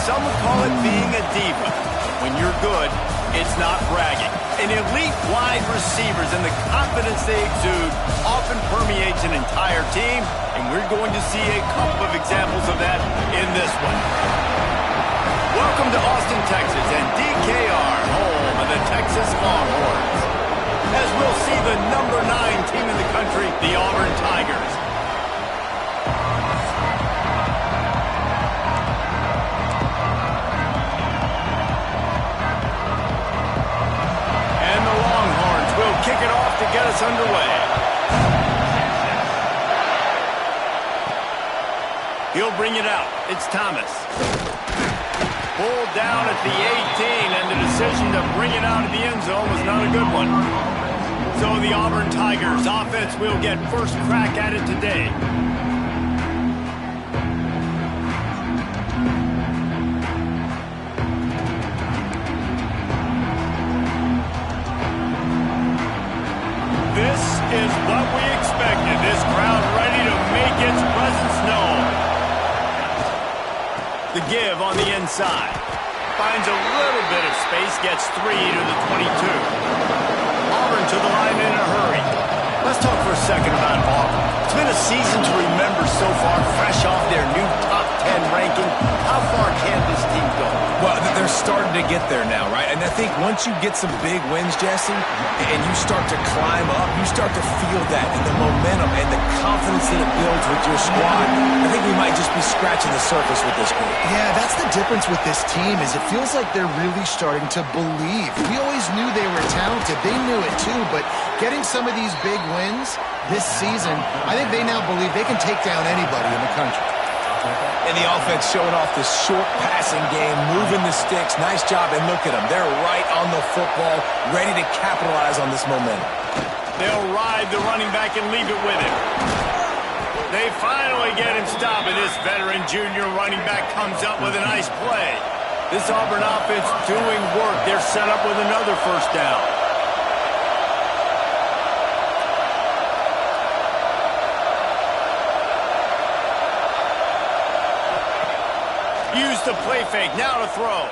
some would call it being a diva. When you're good, it's not bragging. An elite wide receivers and the confidence they exude often permeates an entire team, and we're going to see a couple of examples of that in this one. Welcome to Austin, Texas, and DKR, home of the Texas Longhorns. As we'll see the number 9 team in the country, the Auburn Tigers. And the Longhorns will kick it off to get us underway. He'll bring it out. It's Thomas. Pulled down at the 18, and the decision to bring it out of the end zone was not a good one. So the Auburn Tigers offense will get first crack at it today. This is what we expected. This crowd ready to make its presence known. The give on the inside. Finds a little bit of space, gets 3 to the 22. Auburn to the line in a hurry. Let's talk for a second about Auburn. It's been a season to remember so far, fresh off their new top 10 ranking. How far can this team go? Well, they're starting to get there now, right? And I think once you get some big wins, Jesse, and you start to climb up, you start to feel that and the momentum and the confidence that it builds with your squad. I think we might just be scratching the surface with this group. Yeah, that's the difference with this team is it feels like they're really starting to believe. We always knew they were talented. They knew it too, but getting some of these big wins this season, I think they now believe they can take down anybody in the country. And the offense showing off this short passing game, moving the sticks. Nice job, and look at them. They're right on the football, ready to capitalize on this momentum. They'll ride the running back and leave it with him. They finally get him stopped, and this veteran junior running back comes up with a nice play. This Auburn offense doing work. They're set up with another first down. Use the play fake, now to throw.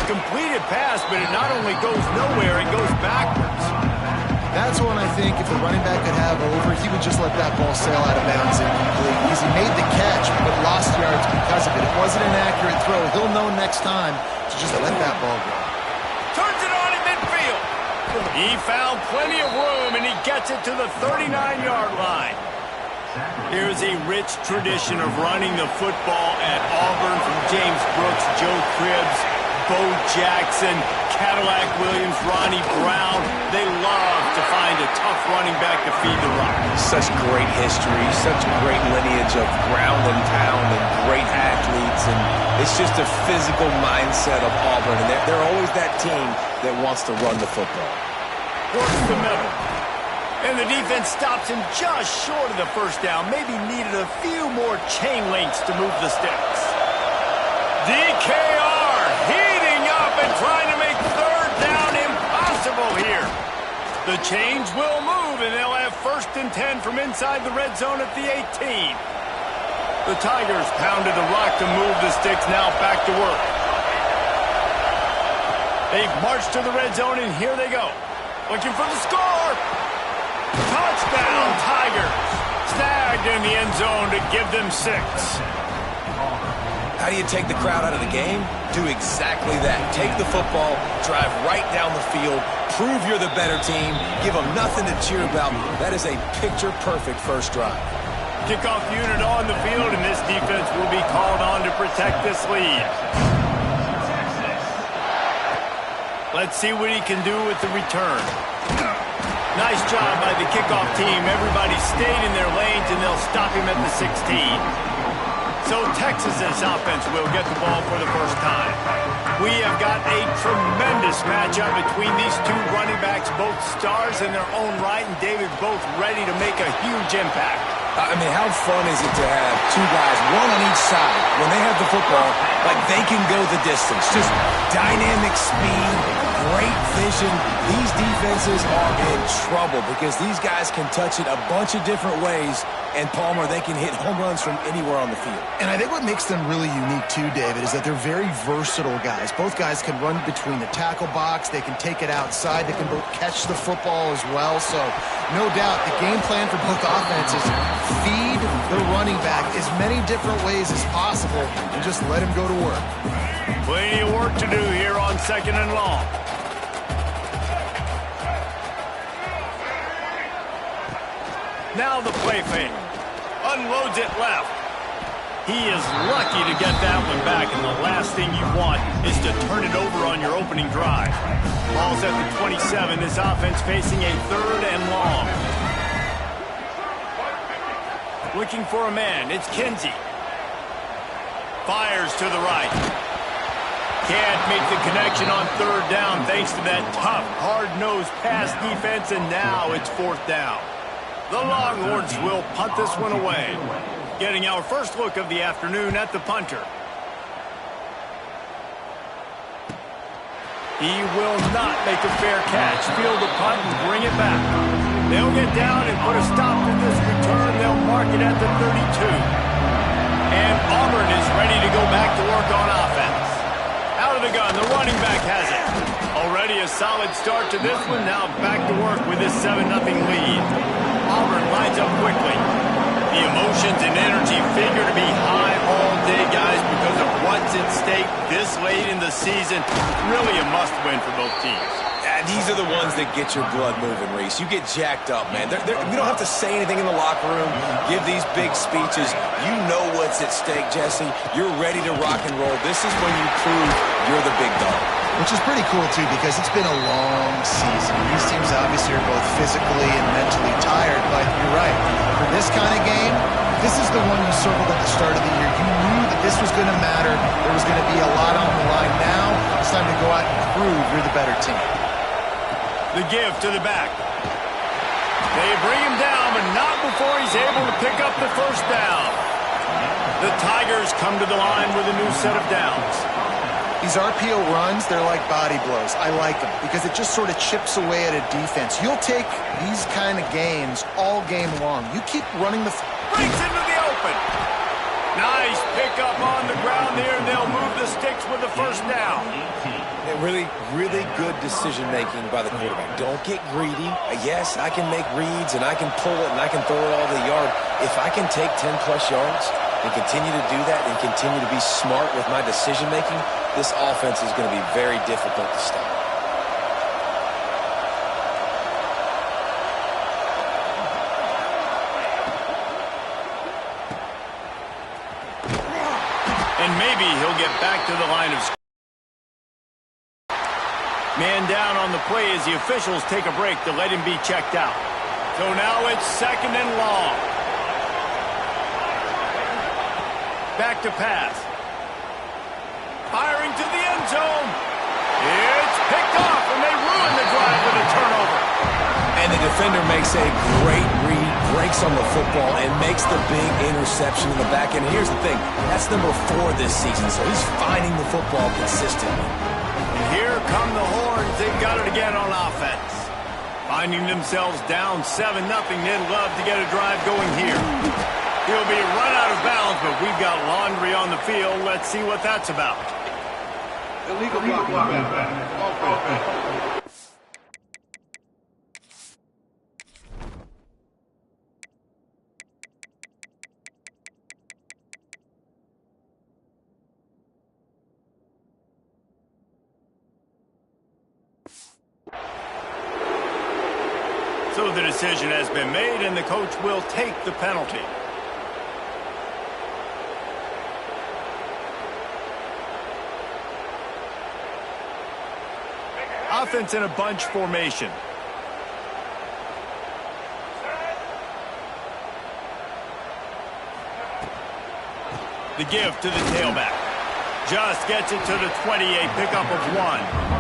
Completed pass, but it not only goes nowhere, it goes backwards. That's one I think if the running back could have over, he would just let that ball sail out of bounds incomplete. Because he made the catch, but lost yards because of it. It wasn't an accurate throw. He'll know next time to just let that ball go. Turns it on in midfield. He found plenty of room, and he gets it to the 39-yard line. Here's a rich tradition of running the football at Auburn from James Brooks, Joe Cribbs, Bo Jackson, Cadillac Williams, Ronnie Brown. They love to find a tough running back to feed the rock. Such great history, such great lineage of ground and pound and great athletes. And it's just a physical mindset of Auburn. And they're always that team that wants to run the football. Works the middle. And the defense stops him just short of the first down. Maybe needed a few more chain links to move the sticks. DKR heating up and trying to make third down impossible here. The chains will move, and they'll have 1st and 10 from inside the red zone at the 18. The Tigers pounded the rock to move the sticks, now back to work. They've marched to the red zone, and here they go. Looking for the score. Touchdown, Tigers. Snagged in the end zone to give them 6. How do you take the crowd out of the game? Do exactly that. Take the football, drive right down the field, prove you're the better team, give them nothing to cheer about. That is a picture-perfect first drive. Kickoff unit on the field, and this defense will be called on to protect this lead. Let's see what he can do with the return. Nice job by the kickoff team. Everybody stayed in their lanes, and they'll stop him at the 16. So Texas's offense will get the ball for the first time. We have got a tremendous matchup between these two running backs, both stars in their own right, and David both ready to make a huge impact. I mean, how fun is it to have two guys, one on each side, when they have the football, like they can go the distance. Just dynamic speed, great vision. These defenses are in trouble because these guys can touch it a bunch of different ways, And Palmer, they can hit home runs from anywhere on the field. And I think what makes them really unique too, David, is that they're very versatile guys. Both guys can run between the tackle box. They can take it outside. They can both catch the football as well. So no doubt the game plan for both offenses, feed the running back as many different ways as possible and just let him go to work. Plenty of work to do here on 2nd and long. Now the play fake. Unloads it left. He is lucky to get that one back, and the last thing you want is to turn it over on your opening drive. Ball's at the 27. This offense facing a 3rd and long. Looking for a man. It's Kinsey. Fires to the right. Can't make the connection on 3rd down thanks to that tough, hard-nosed pass defense, and now it's 4th down. The Longhorns will punt this one away. Getting our first look of the afternoon at the punter. He will not make a fair catch. Field the punt and bring it back. They'll get down and put a stop to this return. They'll mark it at the 32. And Auburn is ready to go back to work on offense. Out of the gun, the running back has it. Already a solid start to this one. Now back to work with this 7-0 lead. Auburn lines up quickly. The emotions and energy figure to be high all day, guys, because of what's at stake this late in the season. Really a must-win for both teams. These are the ones that get your blood moving, Reese. You get jacked up, man. We don't have to say anything in the locker room, give these big speeches. You know what's at stake, Jesse. You're ready to rock and roll. This is when you prove you're the big dog. Which is pretty cool, too, because it's been a long season. These teams obviously are both physically and mentally tired, but you're right. For this kind of game, this is the one you circled at the start of the year. You knew that this was going to matter. There was going to be a lot on the line. Now it's time to go out and prove you're the better team. The give to the back. They bring him down, but not before he's able to pick up the 1st down. The Tigers come to the line with a new set of downs. These RPO runs, they're like body blows. I like them because it just sort of chips away at a defense. You'll take these kind of gains all game long. You keep running the... Breaks into the open. Nice pickup on the ground there. They'll move the sticks with the 1st down. Really, really good decision-making by the quarterback. Don't get greedy. Yes, I can make reads, and I can pull it, and I can throw it all the yard. If I can take 10-plus yards and continue to do that and continue to be smart with my decision-making, this offense is going to be very difficult to stop. And maybe he'll get back to the line of scrimmage. Man down on the play as the officials take a break to let him be checked out. So now it's 2nd and long. Back to pass. Firing to the end zone. It's picked off, and they ruin the drive with a turnover. And the defender makes a great read, breaks on the football, and makes the big interception in the back end. Here's the thing. That's number 4 this season, so he's finding the football consistently. And here come the Horns. They've got it again on offense. Finding themselves down 7-0. They'd love to get a drive going here. He'll be run out of bounds, but we've got laundry on the field. Let's see what that's about. Illegal blocking. Offense. So the decision has been made, and the coach will take the penalty. Offense in a bunch formation. The give to the tailback. Just gets it to the 28, pickup of 1.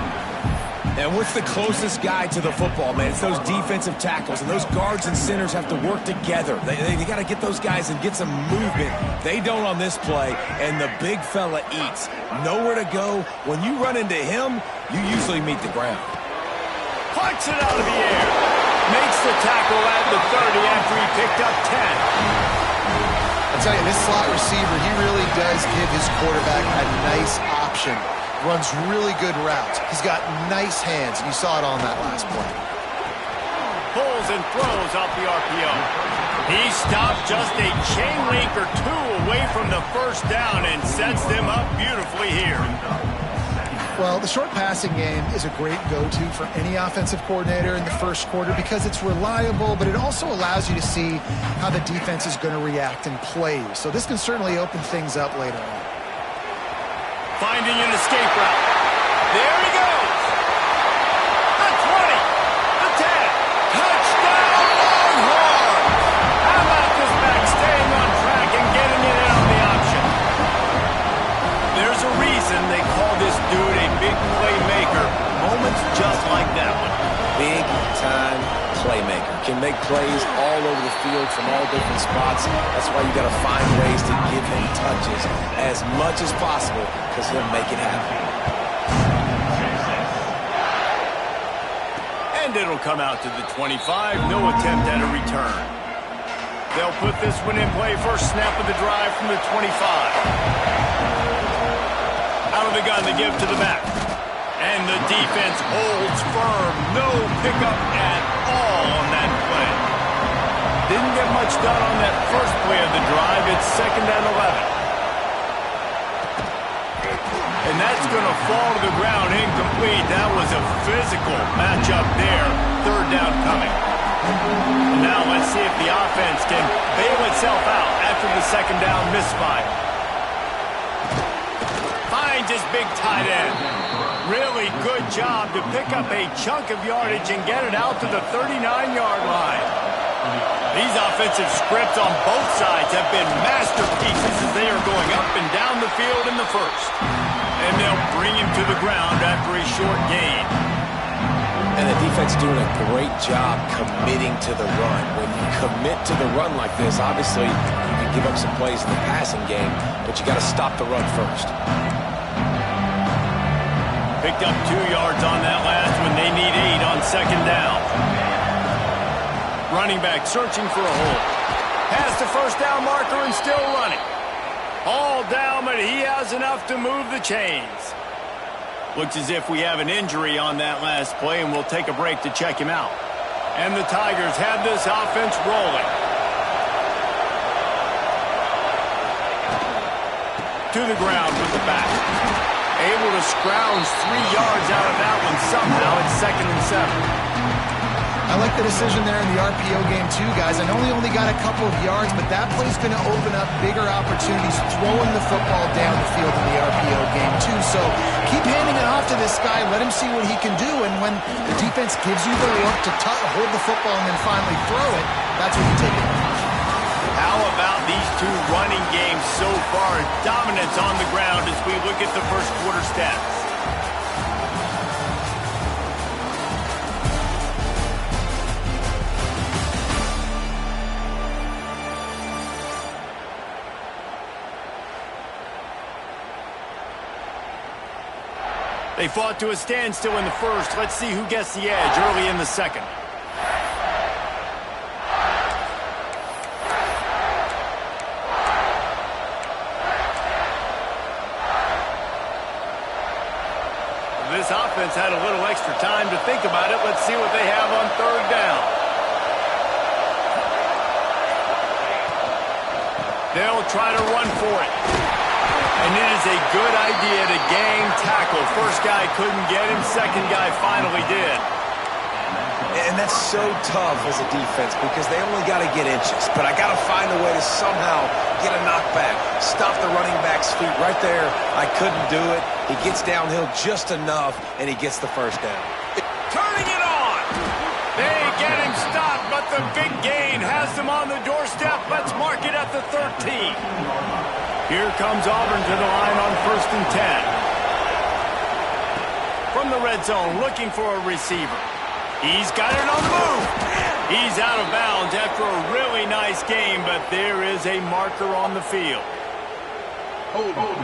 And what's the closest guy to the football, man? It's those defensive tackles, and those guards and centers have to work together. They got to get those guys and get some movement. They don't on this play, and the big fella eats. Nowhere to go. When you run into him, you usually meet the ground. Parks it out of the air. Makes the tackle at the 30 after he picked up 10. I'll tell you, this slot receiver, he really does give his quarterback a nice option. Runs really good routes. He's got nice hands, and you saw it on that last play. Pulls and throws off the RPO. He stopped just a chain link or two away from the first down and sets them up beautifully here. Well, the short passing game is a great go-to for any offensive coordinator in the first quarter because it's reliable, but it also allows you to see how the defense is going to react and play. So this can certainly open things up later on. Finding an escape route. There he goes. The 20. The 10. Touchdown Longhorn. How about this back staying on track and getting it in on the option? There's a reason they call this dude a big playmaker. Moments just like that one. Big-time playmaker. Can make plays all over the field from all different spots. That's why you got to find ways to give him touches as much as possible because he'll make it happen. And it'll come out to the 25. No attempt at a return. They'll put this one in play. First snap of the drive from the 25. Out of the gun, they give to the back. And the defense holds firm. No pickup at all on that play. Didn't get much done on that first play of the drive. It's 2nd and 11. And that's going to fall to the ground incomplete. That was a physical matchup there. 3rd down coming. And now let's see if the offense can bail itself out after the 2nd down misfire. Finds his big tight end. Really good job to pick up a chunk of yardage and get it out to the 39-yard line. These offensive scripts on both sides have been masterpieces as they are going up and down the field in the first. And they'll bring him to the ground after a short gain. And the defense doing a great job committing to the run. When you commit to the run like this, obviously you can give up some plays in the passing game, but you got to stop the run first. Picked up 2 yards on that last one. They need 8 on 2nd down. Running back searching for a hole. Past the first down marker and still running. All down, but he has enough to move the chains. Looks as if we have an injury on that last play, and we'll take a break to check him out. And the Tigers have this offense rolling. To the ground with the back. Able to scrounge 3 yards out of that one somehow. It's 2nd and 7. I like the decision there in the RPO game too, guys. I know he only got a couple of yards, but that play's going to open up bigger opportunities throwing the football down the field in the RPO game too. So keep handing it off to this guy. Let him see what he can do. And when the defense gives you the look to hold the football and then finally throw it, that's when you take it. How about these two running games so far? Dominance on the ground as we look at the first quarter stats. They fought to a standstill in the first. Let's see who gets the edge early in the second. This offense had a little extra time to think about it. Let's see what they have on 3rd down. They'll try to run for it. And it is a good idea to gang tackle. First guy couldn't get him. Second guy finally did. And that's so tough as a defense because they only got to get inches. But I got to find a way to somehow get a knockback. Stop the running back's feet right there. I couldn't do it. He gets downhill just enough, and he gets the first down. Turning it on. They get him stopped, but the big gain has them on the doorstep. Let's mark it at the 13. Here comes Auburn to the line on 1st and 10. From the red zone, looking for a receiver. He's got it on the move. He's out of bounds after a really nice game, but there is a marker on the field. Hold on.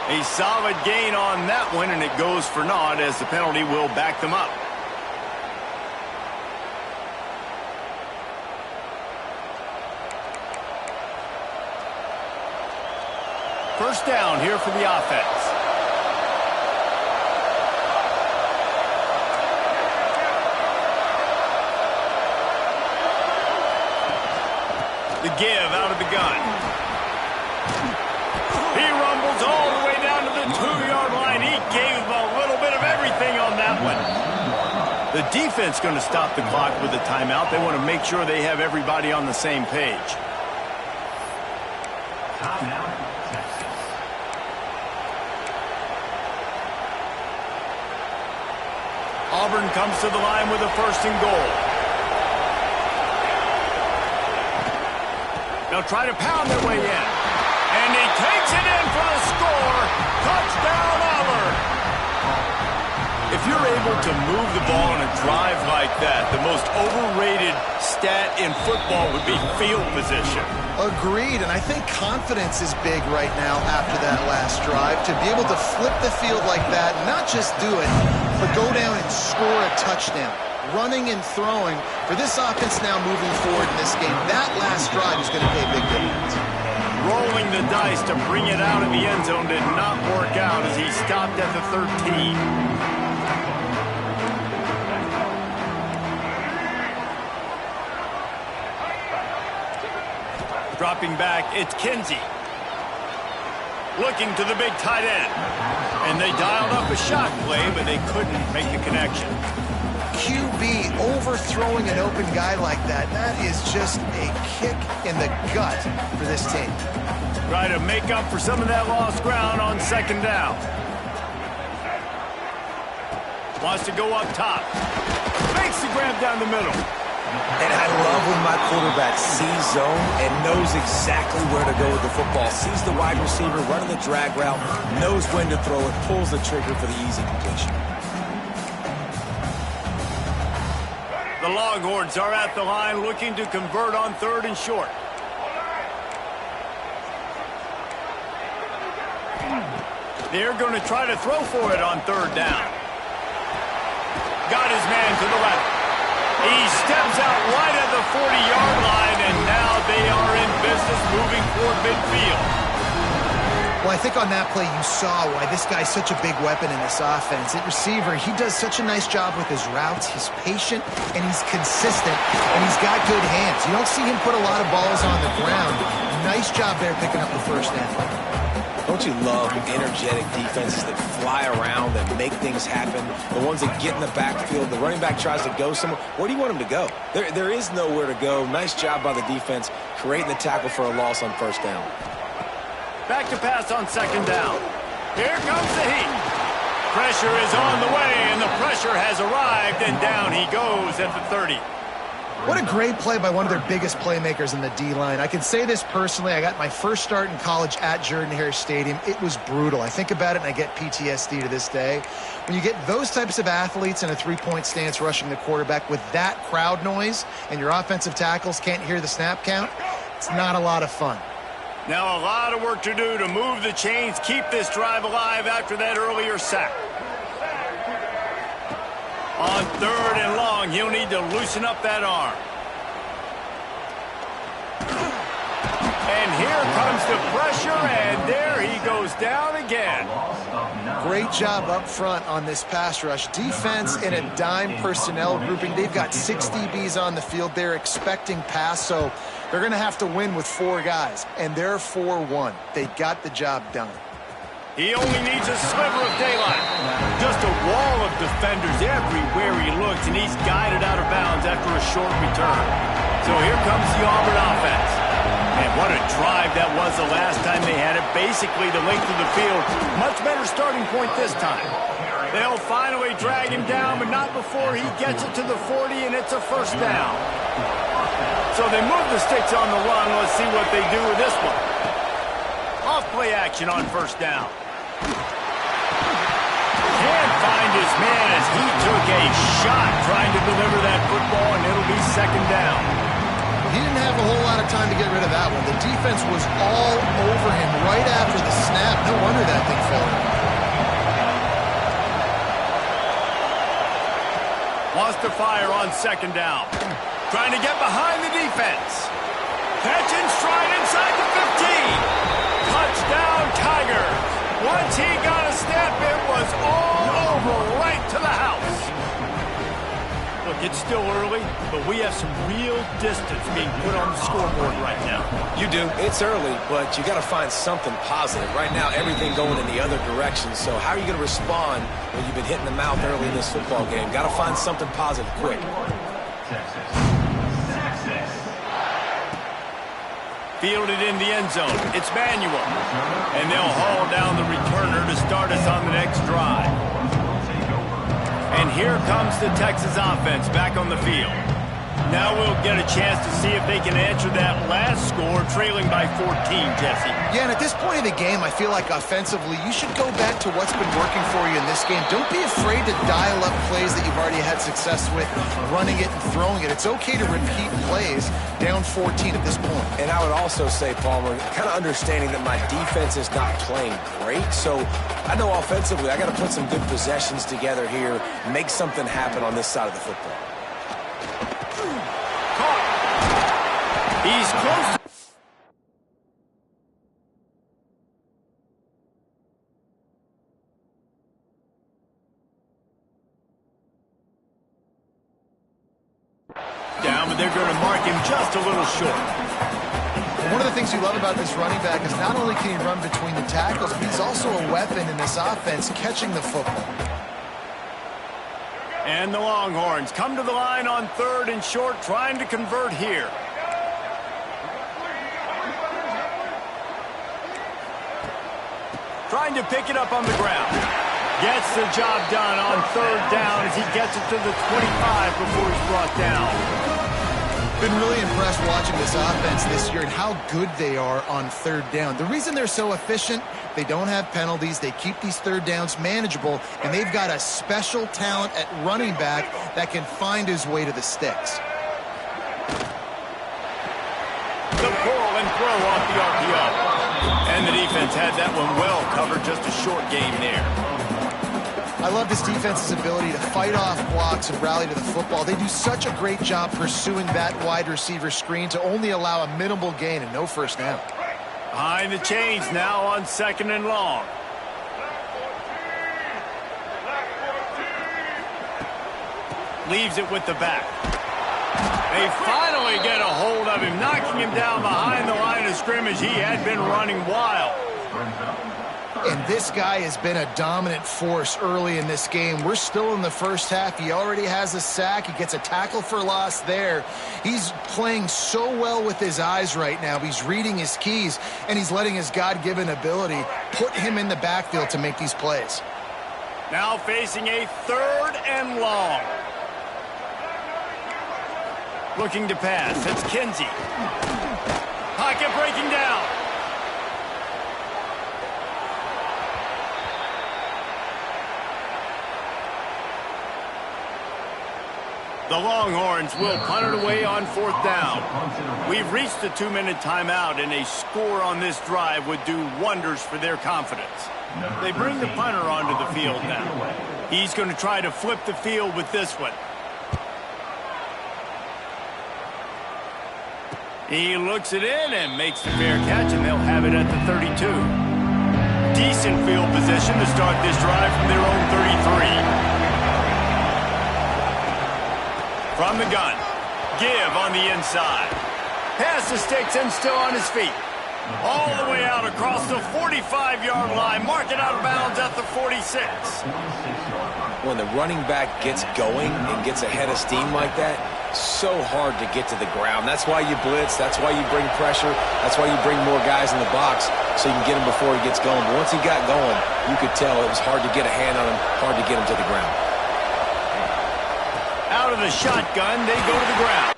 A solid gain on that one, and it goes for naught as the penalty will back them up. First down here for the offense. The give out of the gun. He rumbles all the way down to the 2-yard line. He gave a little bit of everything on that one. The defense going to stop the clock with a timeout. They want to make sure they have everybody on the same page. Auburn comes to the line with a 1st and goal. They'll try to pound their way in. And he takes it in for the score. Touchdown, Auburn. If you're able to move the ball on a drive like that, the most overrated stat in football would be field position. Agreed, and I think confidence is big right now after that last drive. To be able to flip the field like that, not just do it, but go down and score a touchdown. Running and throwing. For this offense now moving forward in this game, that last drive is going to pay big dividends. Rolling the dice to bring it out of the end zone did not work out as he stopped at the 13. Dropping back, it's Kinsey. Looking to the big tight end. And they dialed up a shot play, but they couldn't make the connection. QB overthrowing an open guy like that, that is just a kick in the gut for this team. Try to make up for some of that lost ground on 2nd down. Wants to go up top. Makes the grab down the middle. And I love when my quarterback sees zone and knows exactly where to go with the football. Sees the wide receiver running the drag route, knows when to throw it, pulls the trigger for the easy completion. The Longhorns are at the line looking to convert on 3rd and short. They're going to try to throw for it on 3rd down. Got his man to the left. He steps out right at the 40-yard line, and now they are in business moving toward midfield. Well, I think on that play you saw why this guy's such a big weapon in this offense. At receiver, he does such a nice job with his routes. He's patient, and he's consistent, and he's got good hands. You don't see him put a lot of balls on the ground. Nice job there picking up the 1st down. Don't you love energetic defenses that fly around, that make things happen? The ones that get in the backfield, the running back tries to go somewhere. Where do you want him to go? There is nowhere to go. Nice job by the defense, creating the tackle for a loss on 1st down. Back to pass on 2nd down. Here comes the heat. Pressure is on the way, and the pressure has arrived, and down he goes at the 30. What a great play by one of their biggest playmakers in the D-line. I can say this personally. I got my first start in college at Jordan-Hare Stadium. It was brutal. I think about it, and I get PTSD to this day. When you get those types of athletes in a 3-point stance rushing the quarterback with that crowd noise and your offensive tackles can't hear the snap count, it's not a lot of fun. Now a lot of work to do to move the chains, keep this drive alive after that earlier sack. On 3rd and long, he'll need to loosen up that arm. And here comes the pressure, and there he goes down again. Great job up front on this pass rush. Defense in a dime personnel grouping. They've got 6 DBs on the field. They're expecting pass, so they're going to have to win with 4 guys, and they're 4-1. They got the job done. He only needs a sliver of daylight. Just a wall of defenders everywhere he looks, and he's guided out of bounds after a short return. So here comes the Auburn offense. And what a drive that was the last time they had it. Basically the length of the field. Much better starting point this time. They'll finally drag him down, but not before he gets it to the 40, and it's a 1st down. So they move the sticks on the run. Let's see what they do with this one. Off play action on 1st down. Can't find his man as he took a shot trying to deliver that football, and it'll be 2nd down. He didn't have a whole lot of time to get rid of that one. The defense was all over him right after the snap. No wonder that thing forward. Wants to fire on second down. Trying to get behind the defense. Catch in stride inside the 15. Touchdown, Tigers. Once he got a step, it was all over right to the house. Look, it's still early, but we have some real distance being put on the scoreboard right now. You do. It's early, but you got to find something positive. Right now, everything going in the other direction. So how are you going to respond when you've been hitting the mouth early in this football game? Got to find something positive quick. Fielded in the end zone. It's Manuel. And they'll haul down the returner to start us on the next drive. And here comes the Texas offense back on the field. Now we'll get a chance to see if they can answer that last score, trailing by 14, Jesse. Yeah, and at this point of the game, I feel like offensively, you should go back to what's been working for you in this game. Don't be afraid to dial up plays that you've already had success with, running it and throwing it. It's okay to repeat plays down 14 at this point. And I would also say, Palmer, kind of understanding that my defense is not playing great, so I know offensively I got to put some good possessions together here, make something happen on this side of the football. He's close. Down, but they're going to mark him just a little short. One of the things you love about this running back is not only can he run between the tackles, but he's also a weapon in this offense catching the football. And the Longhorns come to the line on third and short, trying to convert here. Trying to pick it up on the ground. Gets the job done on third down as he gets it to the 25 before he's brought down. Been really impressed watching this offense this year and how good they are on third down. The reason they're so efficient, they don't have penalties, they keep these third downs manageable, and they've got a special talent at running back that can find his way to the sticks. The pull and throw off the RPO. And the defense had that one well covered, just a short game there. I love this defense's ability to fight off blocks and rally to the football. They do such a great job pursuing that wide receiver screen to only allow a minimal gain and no first down. Behind the chains now on second and long. Leaves it with the back. They finally get a hold of him, knocking him down behind the line of scrimmage. He had been running wild. And this guy has been a dominant force early in this game. We're still in the first half. He already has a sack. He gets a tackle for loss there. He's playing so well with his eyes right now. He's reading his keys, and he's letting his God-given ability put him in the backfield to make these plays. Now facing a third and long. Looking to pass. It's Kinsey. Pocket breaking down. The Longhorns will punt it away on fourth down. We've reached the 2-minute timeout, and a score on this drive would do wonders for their confidence. They bring the punter onto the field now. He's going to try to flip the field with this one. He looks it in and makes the fair catch, and they'll have it at the 32. Decent field position to start this drive from their own 33. From the gun, give on the inside. Pass the sticks and still on his feet. All the way out across the 45-yard line. Mark it out of bounds at the 46. When the running back gets going and gets ahead of steam like that, so hard to get to the ground. That's why you blitz. That's why you bring pressure. That's why you bring more guys in the box so you can get him before he gets going. But once he got going, you could tell it was hard to get a hand on him, hard to get him to the ground. Out of the shotgun, they go to the ground.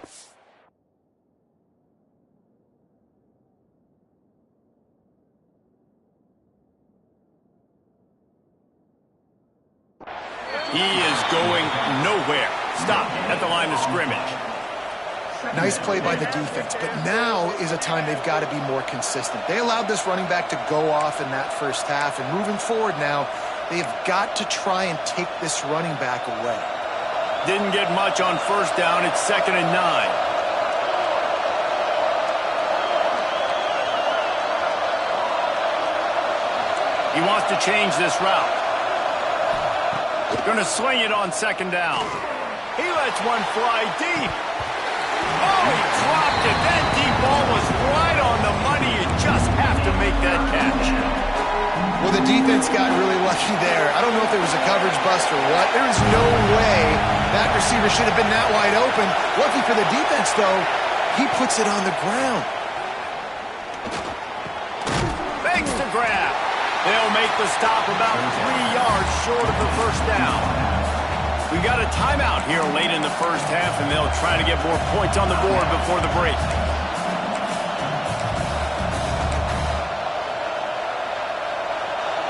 He is going nowhere. Stop at the line of scrimmage. Nice play by the defense, but now is a time they've got to be more consistent. They allowed this running back to go off in that first half, and moving forward now, they've got to try and take this running back away. Didn't get much on first down. It's 2nd and 9. He wants to change this route. Going to swing it on 2nd down. He lets one fly deep. Oh, he dropped it. That deep ball was right on the money. You just have to make that catch. Well, the defense got really lucky there. I don't know if it was a coverage bust or what. There is no way that receiver should have been that wide open. Lucky for the defense, though, he puts it on the ground. Fakes the grab. They'll make the stop about 3 yards short of the first down. We got a timeout here late in the first half, and they'll try to get more points on the board before the break.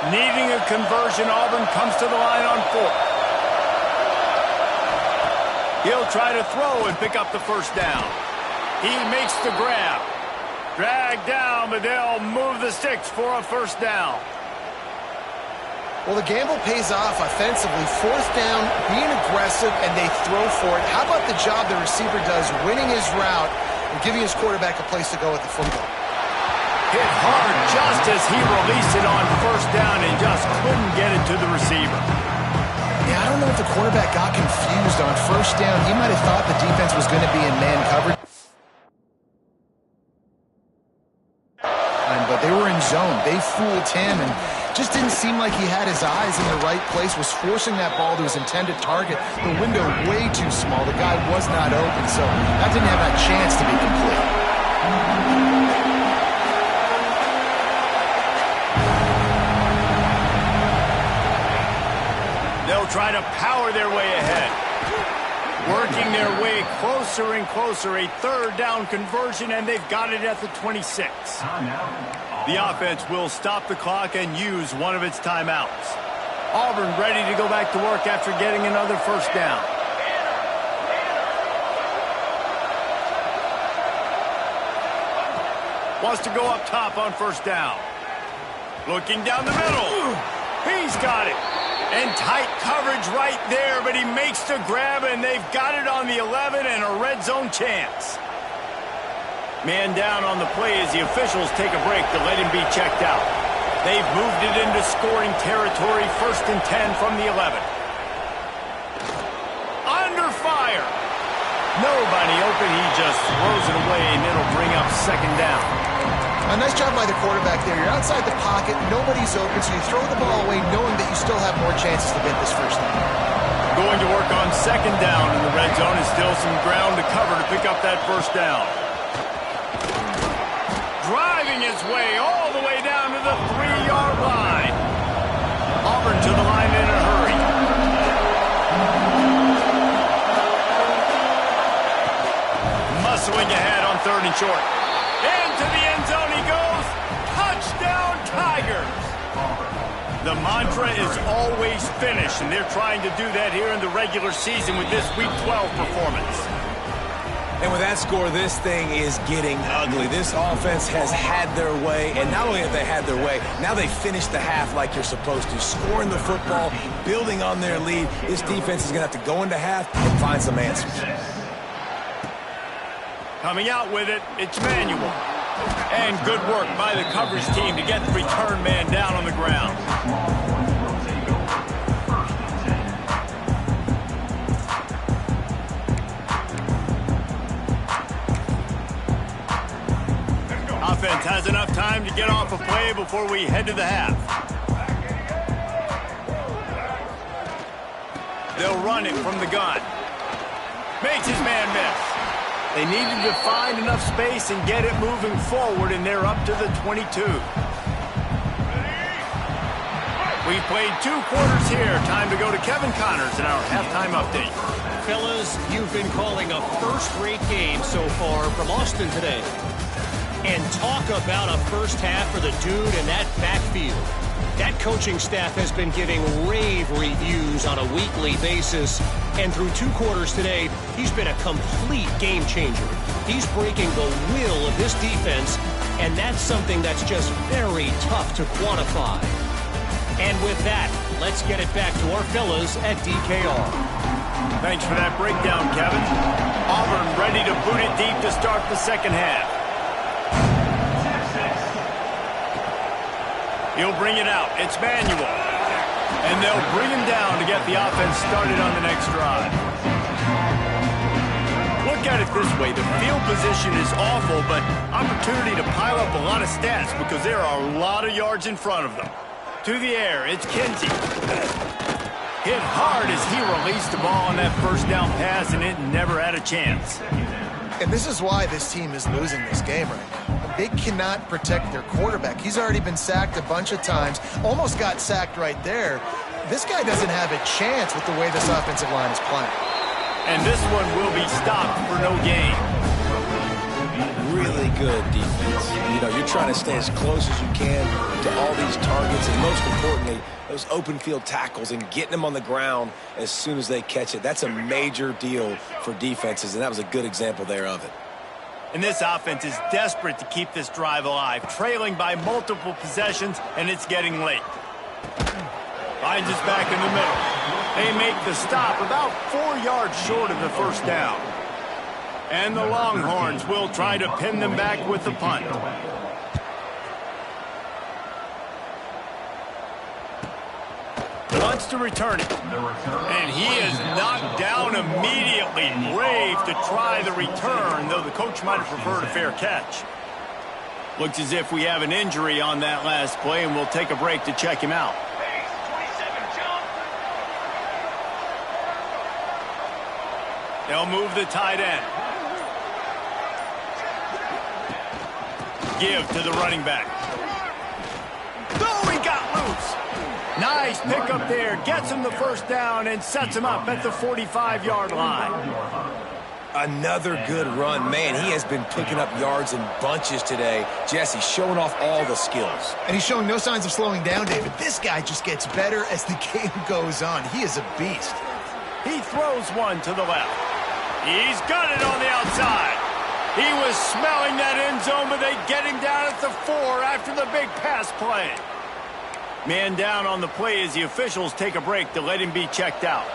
Needing a conversion, Auburn comes to the line on 4th. He'll try to throw and pick up the first down. He makes the grab. Dragged down, but they'll move the sticks for a first down. Well, the gamble pays off offensively. 4th down, being aggressive, and they throw for it. How about the job the receiver does winning his route and giving his quarterback a place to go with the football? Hit hard just as he released it on first down and just couldn't get it to the receiver. Yeah, I don't know if the quarterback got confused on first down. He might have thought the defense was going to be in man coverage. But they were in zone. They fooled him and just didn't seem like he had his eyes in the right place, was forcing that ball to his intended target. The window way too small. The guy was not open, so that didn't have that chance to be complete. They'll try to power their way ahead. Working their way closer and closer. A 3rd down conversion, and they've got it at the 26. The offense will stop the clock and use one of its timeouts. Auburn ready to go back to work after getting another first down. Wants to go up top on first down. Looking down the middle. He's got it. And tight coverage right there, but he makes the grab, and they've got it on the 11 and a red zone chance. Man down on the play as the officials take a break to let him be checked out. They've moved it into scoring territory, 1st and 10 from the 11. Under fire. Nobody open. He just throws it away, and it'll bring up 2nd down. A nice job by the quarterback there. You're outside the pocket, nobody's open, so you throw the ball away knowing that you still have more chances to get this first down. Going to work on 2nd down in the red zone, and still some ground to cover to pick up that first down. Driving his way all the way down to the 3-yard line. Auburn to the line in a hurry. Muscling ahead on 3rd and short. Into the end zone he goes. Touchdown, Tigers. The mantra is always finish, and they're trying to do that here in the regular season with this Week 12 performance. And with that score, this thing is getting ugly. This offense has had their way, and not only have they had their way, now they finish the half like you're supposed to, scoring the football, building on their lead. This defense is going to have to go into half and find some answers. Coming out with it, it's Manuel. And good work by the coverage team to get the return man down on the ground. Offense has enough time to get off a play before we head to the half. They'll run it from the gun. Makes his man miss. They needed to find enough space and get it moving forward, and they're up to the 22. We've played 2 quarters here. Time to go to Kevin Connors in our halftime update. Fellas, you've been calling a first-rate game so far from Austin today. And talk about a first half for the dude in that backfield. That coaching staff has been giving rave reviews on a weekly basis. And through 2 quarters today, he's been a complete game changer. He's breaking the will of this defense, and that's something that's just very tough to quantify. And with that, let's get it back to our fellas at DKR. Thanks for that breakdown, Kevin. Auburn ready to boot it deep to start the second half. He'll bring it out. It's Manuel. And they'll bring him down to get the offense started on the next drive. Look at it this way. The field position is awful, but opportunity to pile up a lot of stats because there are a lot of yards in front of them. To the air, it's Kinsey. Hit hard as he released the ball on that first down pass, and it never had a chance. And this is why this team is losing this game right now. They cannot protect their quarterback. He's already been sacked a bunch of times, almost got sacked right there. This guy doesn't have a chance with the way this offensive line is playing. And this one will be stopped for no gain. Really good defense. You know, you're trying to stay as close as you can to all these targets, and most importantly, those open field tackles and getting them on the ground as soon as they catch it. That's a major deal for defenses, and that was a good example there of it. And this offense is desperate to keep this drive alive, trailing by multiple possessions, and it's getting late. Finds us back in the middle. They make the stop about 4 yards short of the first down. And the Longhorns will try to pin them back with the punt. Wants to return it. And he is knocked down immediately. Brave to try the return, though the coach might have preferred a fair catch. Looks as if we have an injury on that last play, and we'll take a break to check him out. They'll move the tight end. Give to the running back. Oh, he got loose. Nice pickup there. Gets him the first down and sets him up at the 45-yard line. Another good run. Man, he has been picking up yards in bunches today. Jesse showing off all the skills. And he's showing no signs of slowing down, David. This guy just gets better as the game goes on. He is a beast. He throws one to the left. He's got it on the outside. He was smelling that end zone, but they get him down at the 4 after the big pass play. Man down on the play as the officials take a break to let him be checked out.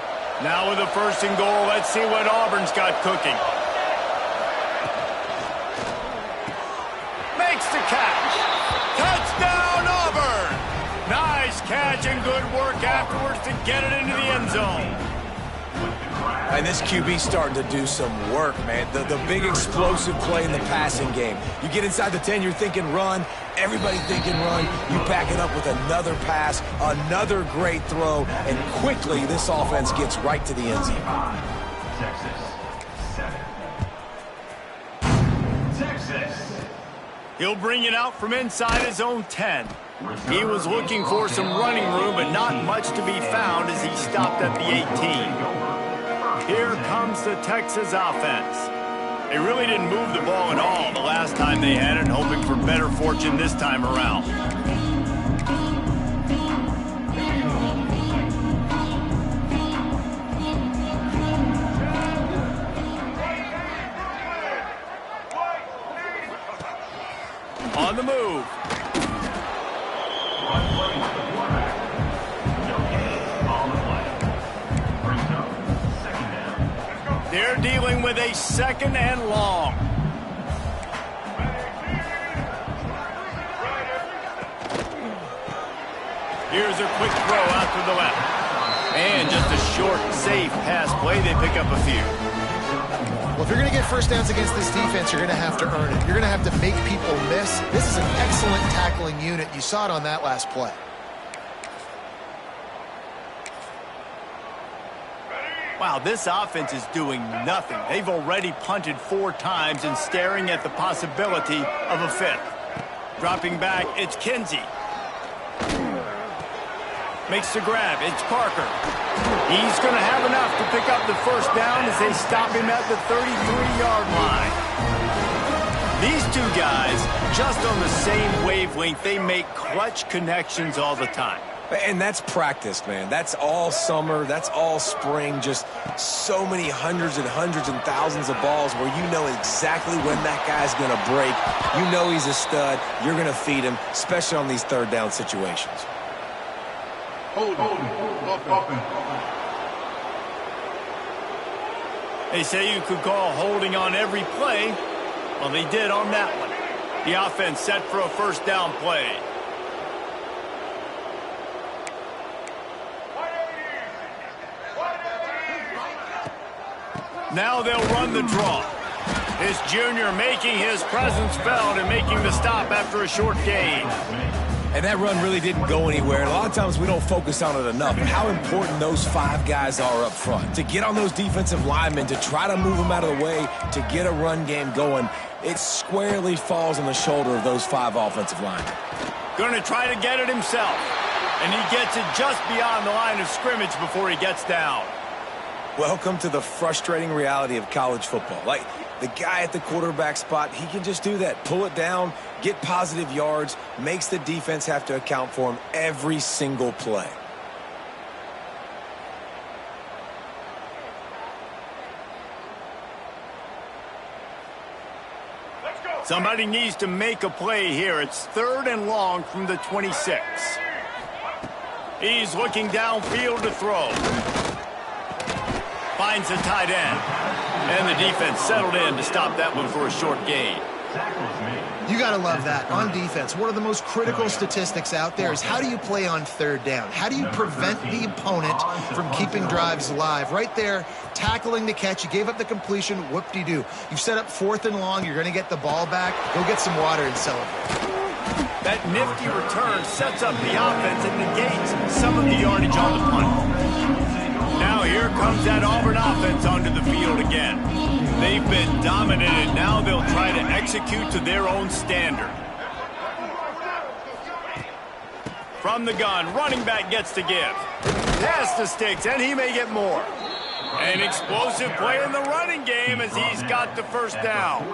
Now with a 1st and goal, let's see what Auburn's got cooking. Makes the catch. Touchdown, Auburn! Nice catch and good work afterwards to get it into the end zone. And this QB's starting to do some work, man. The big explosive play in the passing game. You get inside the 10, you're thinking run. Everybody thinking run. You back it up with another pass, another great throw, and quickly this offense gets right to the end zone. Texas. He'll bring it out from inside his own 10. He was looking for some running room, but not much to be found as he stopped at the 18. Here comes the Texas offense. They really didn't move the ball at all the last time they had it, hoping for better fortune this time around. On the move. They're dealing with a 2nd and long. Here's a quick throw out to the left. And just a short, safe pass play. They pick up a few. Well, if you're going to get first downs against this defense, you're going to have to earn it. You're going to have to make people miss. This is an excellent tackling unit. You saw it on that last play. Wow, this offense is doing nothing. They've already punted 4 times and staring at the possibility of a 5th. Dropping back, it's Kinsey. Makes the grab, it's Parker. He's going to have enough to pick up the first down as they stop him at the 33-yard line. These two guys, just on the same wavelength, they make clutch connections all the time. And that's practice, man. That's all summer. That's all spring. Just so many hundreds and thousands of balls where you know exactly when that guy's going to break. You know he's a stud. You're going to feed him, especially on these third down situations. Hold on. They say you could call holding on every play. Well, they did on that one. The offense set for a first down play. Now they'll run the draw. This junior making his presence felt and making the stop after a short gain. And that run really didn't go anywhere. A lot of times we don't focus on it enough. But how important those five guys are up front. To get on those defensive linemen, to try to move them out of the way, to get a run game going, it squarely falls on the shoulder of those five offensive linemen. Going to try to get it himself. And he gets it just beyond the line of scrimmage before he gets down. Welcome to the frustrating reality of college football. Like, the guy at the quarterback spot, he can just do that. Pull it down, get positive yards, makes the defense have to account for him every single play. Somebody needs to make a play here. It's 3rd and long from the 26. He's looking downfield to throw. Finds the tight end. And the defense settled in to stop that one for a short gain. You got to love that. On defense, one of the most critical statistics out there is how do you play on 3rd down? How do you prevent the opponent from keeping drives alive? Right there, tackling the catch. You gave up the completion. Whoop-de-doo. You've set up 4th and long. You're going to get the ball back. Go get some water and celebrate. That nifty return sets up the offense and negates some of the yardage on the punt. Now here comes that Auburn offense onto the field again. They've been dominated. Now they'll try to execute to their own standard. From the gun, running back gets to give. Pass to Sticks, and he may get more. An explosive play in the running game as he's got the first down.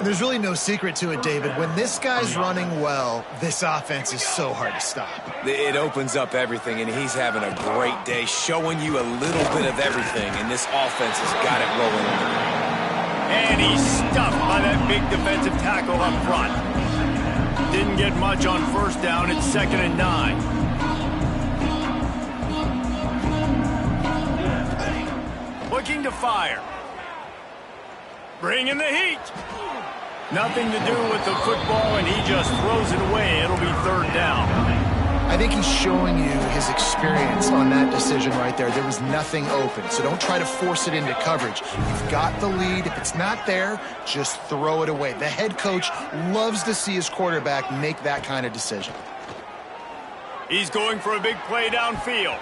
There's really no secret to it, David. When this guy's running well, this offense is so hard to stop. It opens up everything, and he's having a great day, showing you a little bit of everything, and this offense has got it rolling. And he's stuffed by that big defensive tackle up front. Didn't get much on first down. It's 2nd and 9. Looking to fire. Bringing the heat. Nothing to do with the football, and he just throws it away. It'll be 3rd down. I think he's showing you his experience on that decision right there. There was nothing open, so don't try to force it into coverage. You've got the lead. If it's not there, just throw it away. The head coach loves to see his quarterback make that kind of decision. He's going for a big play downfield.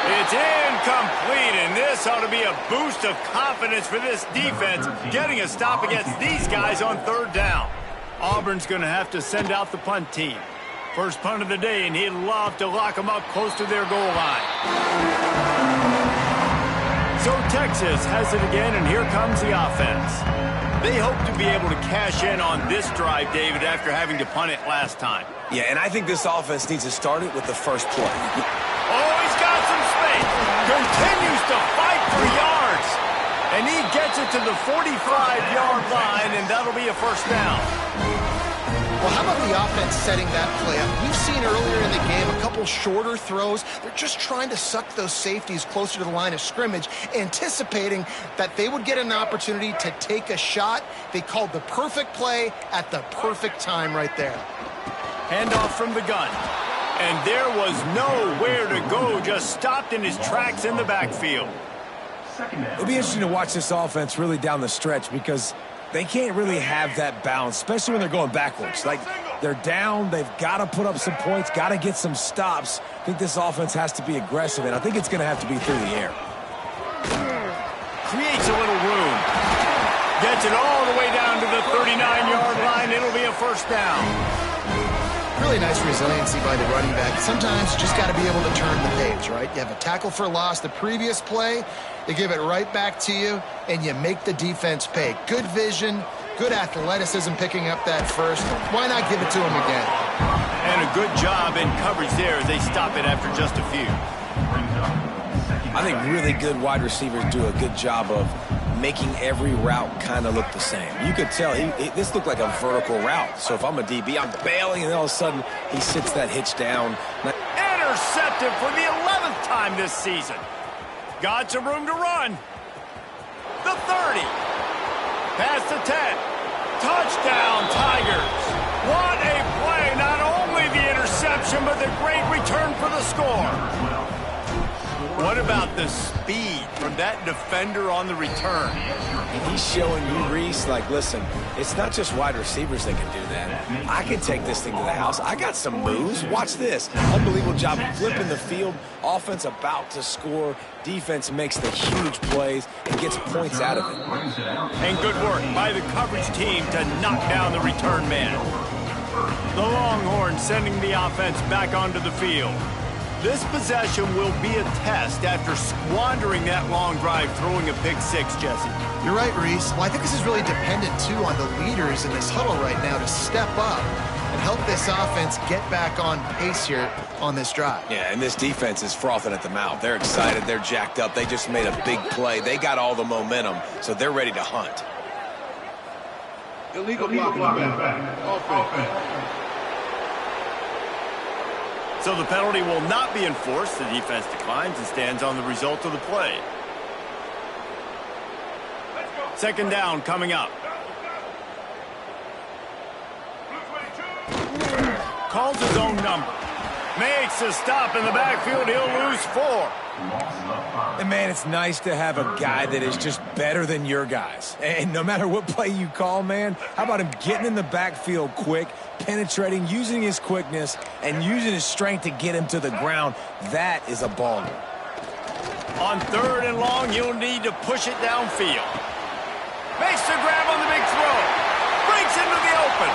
It's incomplete, and this ought to be a boost of confidence for this defense, getting a stop against these guys on 3rd down. Auburn's going to have to send out the punt team. First punt of the day, and he'd love to lock them up close to their goal line. So Texas has it again, and here comes the offense. They hope to be able to cash in on this drive, David, after having to punt it last time. Yeah, and I think this offense needs to start it with the first play. Oh, he's got some space. Continues to fight for yards. And he gets it to the 45-yard line, and that'll be a first down. Well, how about the offense setting that play up? We've seen earlier in the game a couple shorter throws. They're just trying to suck those safeties closer to the line of scrimmage, anticipating that they would get an opportunity to take a shot. They called the perfect play at the perfect time right there. Handoff from the gun. And there was nowhere to go, just stopped in his tracks in the backfield. It'll be interesting to watch this offense really down the stretch because they can't really have that balance, especially when they're going backwards. Like, they're down, they've got to put up some points, got to get some stops. I think this offense has to be aggressive, and I think it's going to have to be through the air. Creates a little room. Gets it all the way down to the 39-yard line. It'll be a first down. Really nice resiliency by the running back. Sometimes you just got to be able to turn the page, right? You have a tackle for loss the previous play, they give it right back to you, and you make the defense pay. Good vision, Good athleticism picking up that first. Why not give it to him again? And a good job in coverage there as they stop it after just a few. I think really good wide receivers do a good job of making every route kind of look the same. You could tell this looked like a vertical route. So if I'm a DB, I'm bailing, and all of a sudden he sits that hitch down. Intercepted for the 11th time this season. Got some room to run. The 30. Past the 10. Touchdown, Tigers. What a play. Not only the interception, but the great return for the score. What about the speed from that defender on the return? And he's showing you, Reese, like, listen, it's not just wide receivers that can do that. I can take this thing to the house. I got some moves. Watch this. Unbelievable job flipping the field. Offense about to score. Defense makes the huge plays and gets points out of it. And good work by the coverage team to knock down the return man. The Longhorns sending the offense back onto the field. This possession will be a test after squandering that long drive, throwing a pick six, Jesse. You're right, Reese. Well, I think this is really dependent, too, on the leaders in this huddle right now to step up and help this offense get back on pace here on this drive. Yeah, and this defense is frothing at the mouth. They're excited. They're jacked up. They just made a big play. They got all the momentum, so they're ready to hunt. Illegal blocking back. Offense. So the penalty will not be enforced. The defense declines and stands on the result of the play. Second down coming up. Calls his own number. Makes a stop in the backfield. He'll lose 4. And, man, it's nice to have a guy that is just better than your guys. And no matter what play you call, man, how about him getting in the backfield quick, penetrating, using his quickness, and using his strength to get him to the ground? That is a baller. On 3rd and long, you'll need to push it downfield. Makes the grab on the big throw. Breaks into the open.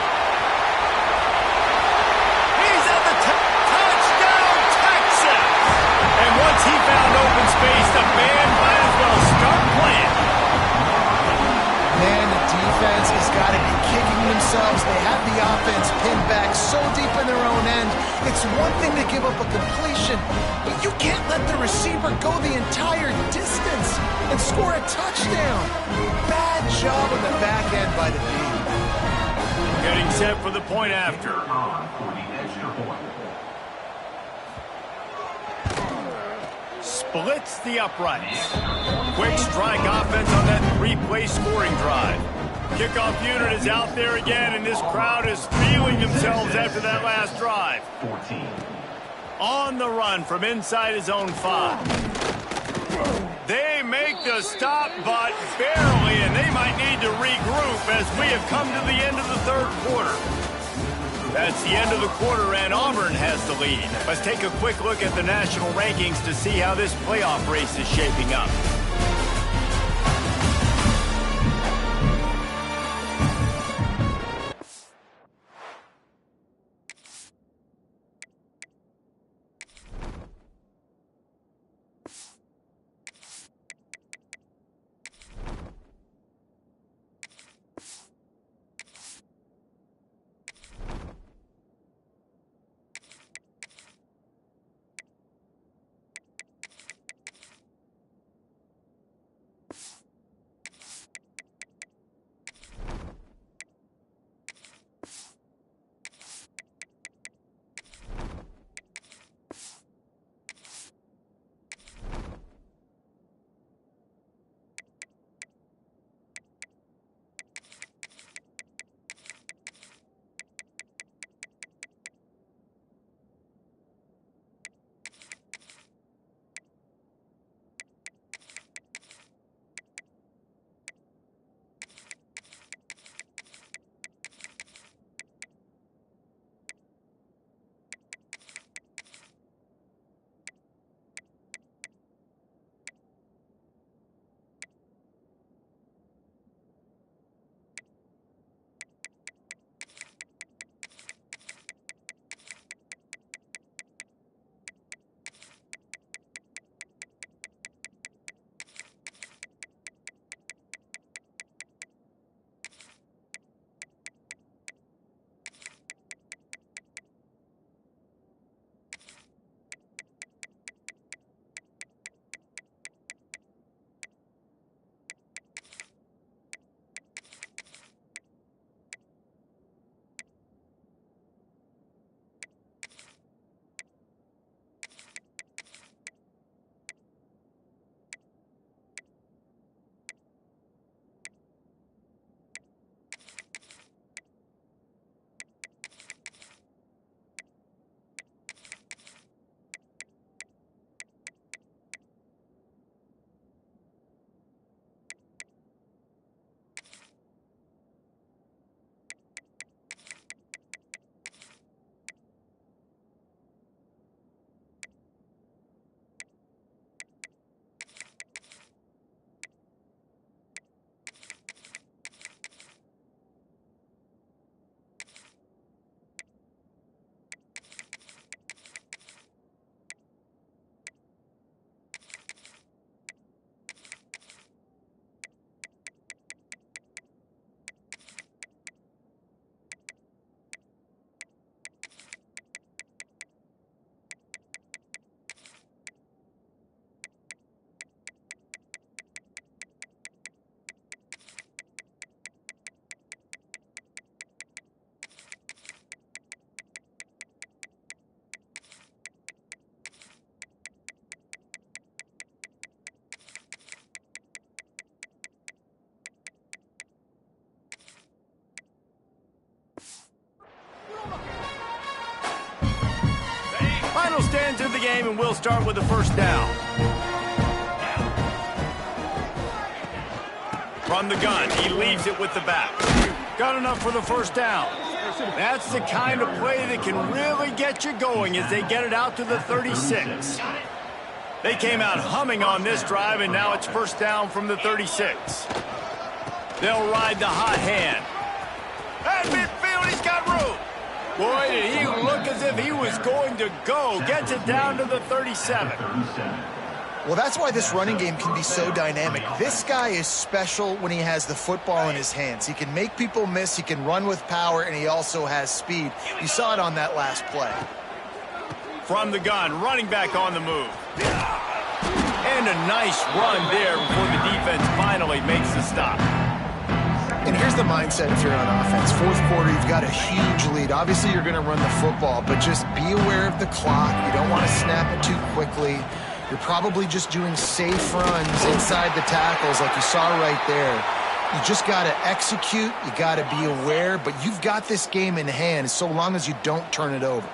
He's at the touchdown, Texas! And once he found open space, the band might as well start playing. Man, the defense has got to be kicking themselves. They have the offense pinned back so deep in their own end. It's one thing to give up a completion, but you can't let the receiver go the entire distance and score a touchdown. Bad job on the back end by the D. Getting set for the point after. Splits the uprights. Quick strike offense on that 3-play scoring drive. Kickoff unit is out there again, and this crowd is feeling themselves after that last drive. 14. On the run from inside his own 5. They make the stop, but barely, and they might need to regroup as we have come to the end of the 3rd quarter. That's the end of the quarter, and Auburn has the lead. Let's take a quick look at the national rankings to see how this playoff race is shaping up. extends to the game, and we'll start with the first down. From the gun, he leaves it with the back. Got enough for the first down. That's the kind of play that can really get you going as they get it out to the 36. They came out humming on this drive, and now it's first down from the 36. They'll ride the hot hand. At midfield, he's got room. Boy, did he look as if he was going to go. Gets it down to the 37. Well, that's why this running game can be so dynamic. This guy is special when he has the football in his hands. He can make people miss, he can run with power, and he also has speed. You saw it on that last play. From the gun, running back on the move. And a nice run there before the defense finally makes the stop. And here's the mindset if you're on offense. Fourth quarter, you've got a huge lead. Obviously, you're going to run the football, but just be aware of the clock. You don't want to snap it too quickly. You're probably just doing safe runs inside the tackles like you saw right there. You just got to execute. You got to be aware, but you've got this game in hand so long as you don't turn it over.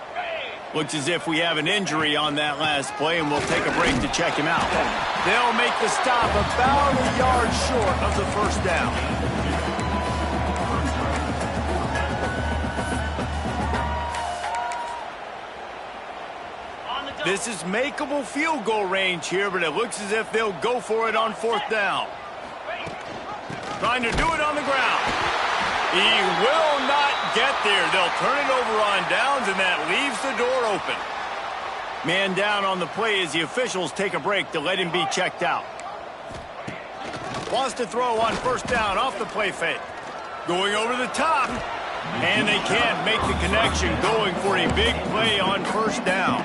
Looks as if we have an injury on that last play, and we'll take a break to check him out. They'll make the stop about a yard short of the first down. This is makeable field goal range here, but it looks as if they'll go for it on fourth down. Trying to do it on the ground. He will not get there. They'll turn it over on downs, and that leaves the door open. Man down on the play as the officials take a break to let him be checked out. Wants to throw on first down off the play fake. Going over the top. And they can't make the connection, going for a big play on first down.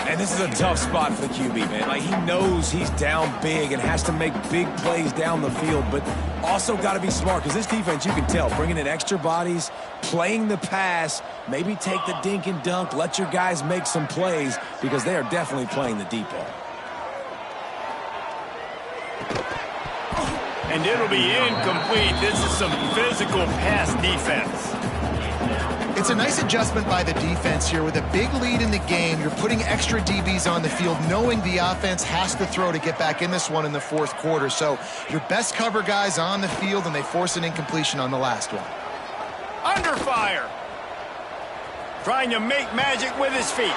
And this is a tough spot for the QB, man. Like, he knows he's down big and has to make big plays down the field, but also got to be smart because this defense, you can tell, bringing in extra bodies, playing the pass, maybe take the dink and dunk, let your guys make some plays because they are definitely playing the deep ball. And it'll be incomplete. This is some physical pass defense. It's a nice adjustment by the defense here. With a big lead in the game, you're putting extra DBs on the field, knowing the offense has to throw to get back in this one in the fourth quarter. So your best cover guys on the field, and they force an incompletion on the last one. Under fire. Trying to make magic with his feet.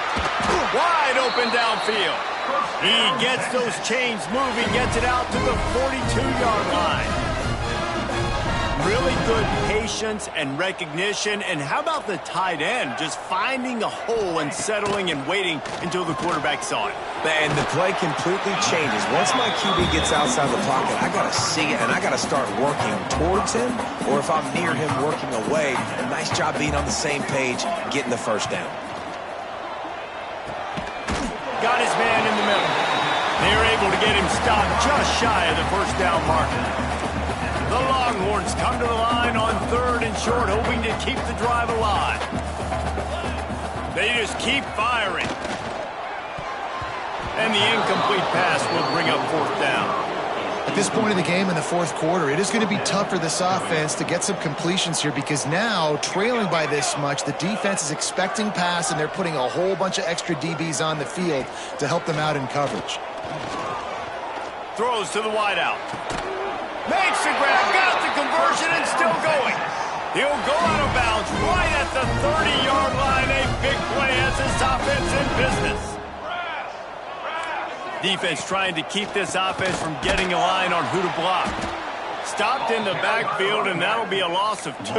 Wide open downfield. He gets those chains moving, gets it out to the 42-yard line. Really good patience and recognition. And how about the tight end just finding a hole and settling and waiting until the quarterback saw it? And the play completely changes. Once my QB gets outside the pocket, I got to see it, and I got to start working towards him, or if I'm near him, working away. Nice job being on the same page, getting the first down. Got his man in the middle. They're able to get him stopped just shy of the first down marker. The Longhorns come to the line on third and short, hoping to keep the drive alive. They just keep firing. And the incomplete pass will bring up fourth down. At this point in the game in the fourth quarter, it is going to be tough for this offense to get some completions here because now, trailing by this much, the defense is expecting pass, and they're putting a whole bunch of extra DBs on the field to help them out in coverage. Throws to the wideout. Makes the grab, got the conversion, and still going. He'll go out of bounds right at the 30-yard line. A big play as this offense in business. Defense trying to keep this offense from getting a line on who to block. Stopped in the backfield, and that'll be a loss of 2.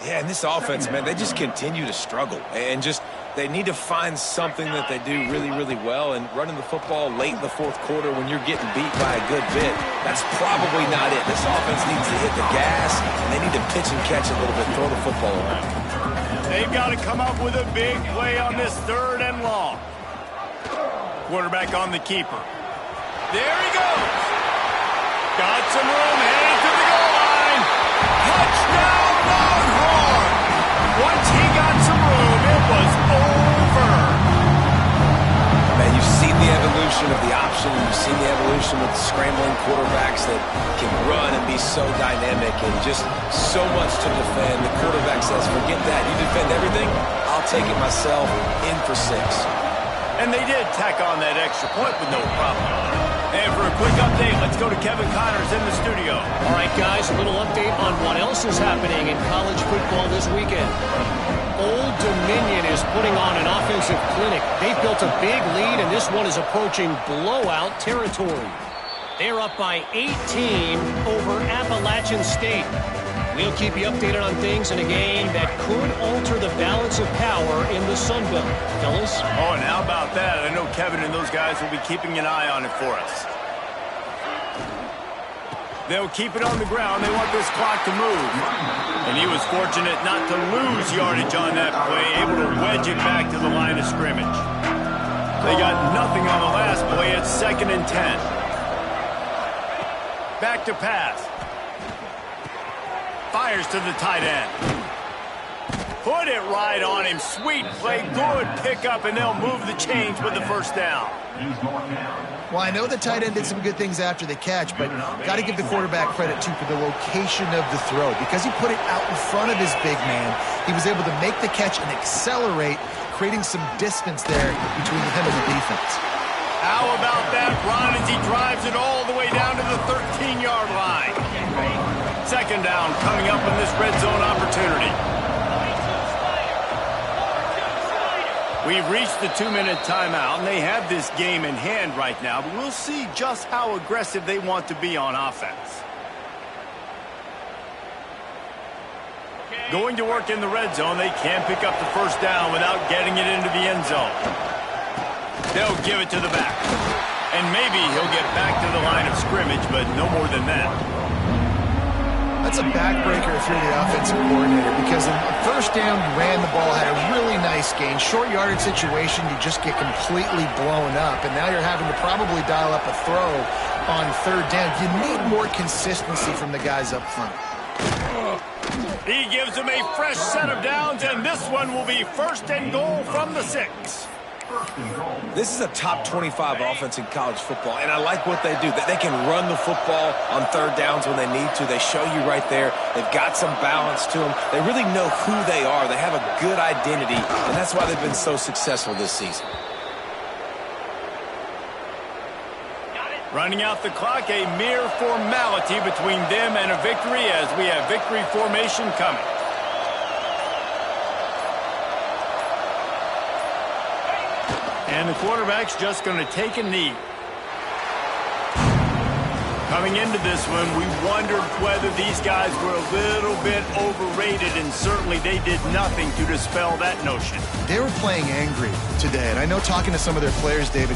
Yeah, and this offense, man, they just continue to struggle. And just, they need to find something that they do really, really well. And running the football late in the fourth quarter when you're getting beat by a good bit, that's probably not it. This offense needs to hit the gas, and they need to pitch and catch a little bit, throw the football around. They've got to come up with a big play on this third and long. Quarterback on the keeper. There he goes. Got some room, headed to the goal line. Touchdown, Longhorn. Once he got some room, it was over. Man, you've seen the evolution of the option. You've seen the evolution with the scrambling quarterbacks that can run and be so dynamic and just so much to defend. The quarterback says, forget that. You defend everything, I'll take it myself, in for 6. And they did tack on that extra point with no problem. And for a quick update, let's go to Kevin Connors in the studio. All right, guys, a little update on what else is happening in college football this weekend. Old Dominion is putting on an offensive clinic. They've built a big lead, and this one is approaching blowout territory. They're up by 18 over Appalachian State. We'll keep you updated on things in a game that could alter the balance of power in the Sun Belt. Fellas? Oh, and how about that? I know Kevin and those guys will be keeping an eye on it for us. They'll keep it on the ground. They want this clock to move. And he was fortunate not to lose yardage on that play, able to wedge it back to the line of scrimmage. They got nothing on the last play. It's 2nd and 10. Back to pass. Fires to the tight end. Put it right on him. Sweet play. Good pickup, and they'll move the chains with the first down. Well, I know the tight end did some good things after the catch, but got to give the quarterback credit, too, for the location of the throw. Because he put it out in front of his big man, he was able to make the catch and accelerate, creating some distance there between him and the defense. How about that run as he drives it all the way down to the 13-yard line? 2nd down coming up in this red zone opportunity. We've reached the 2-minute timeout, and they have this game in hand right now, but we'll see just how aggressive they want to be on offense. Going to work in the red zone, they can't pick up the first down without getting it into the end zone. They'll give it to the back. And maybe he'll get back to the line of scrimmage, but no more than that. That's a backbreaker if you're the offensive coordinator, because on first down, you ran the ball, had a really nice gain. Short yardage situation, you just get completely blown up, and now you're having to probably dial up a throw on 3rd down. You need more consistency from the guys up front. He gives them a fresh set of downs, and this one will be 1st and goal from the 6. This is a top 25 offense in college football, and I like what they do. They can run the football on 3rd downs when they need to. They show you right there. They've got some balance to them. They really know who they are. They have a good identity, and that's why they've been so successful this season. Running out the clock, a mere formality between them and a victory as we have victory formation coming. And the quarterback's just going to take a knee. Coming into this one, we wondered whether these guys were a little bit overrated, and certainly they did nothing to dispel that notion. They were playing angry today, and I know talking to some of their players, David,